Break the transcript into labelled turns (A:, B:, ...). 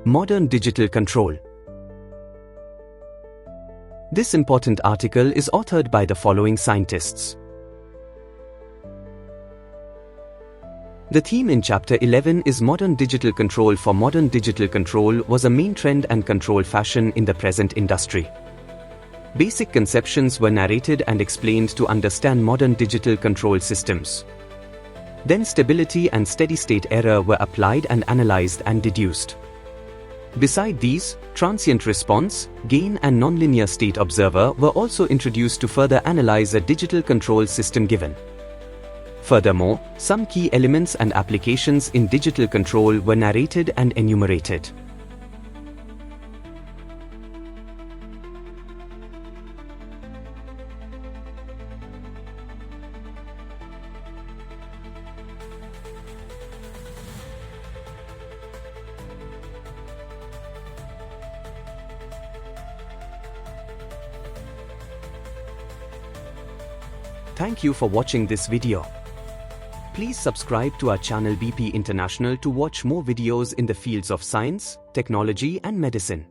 A: Modern digital control. This important article is authored by the following scientists. The theme in Chapter 11 is Modern Digital Control. For modern digital control was a main trend and control fashion in the present industry. Basic conceptions were narrated and explained to understand modern digital control systems. Then stability and steady-state error were applied and analyzed and deduced. Beside these, transient response, gain and nonlinear state observer were also introduced to further analyze a digital control system given. Furthermore, some key elements and applications in digital control were narrated and enumerated. Thank you for watching this video. Please subscribe to our channel BP International to watch more videos in the fields of science, technology and medicine.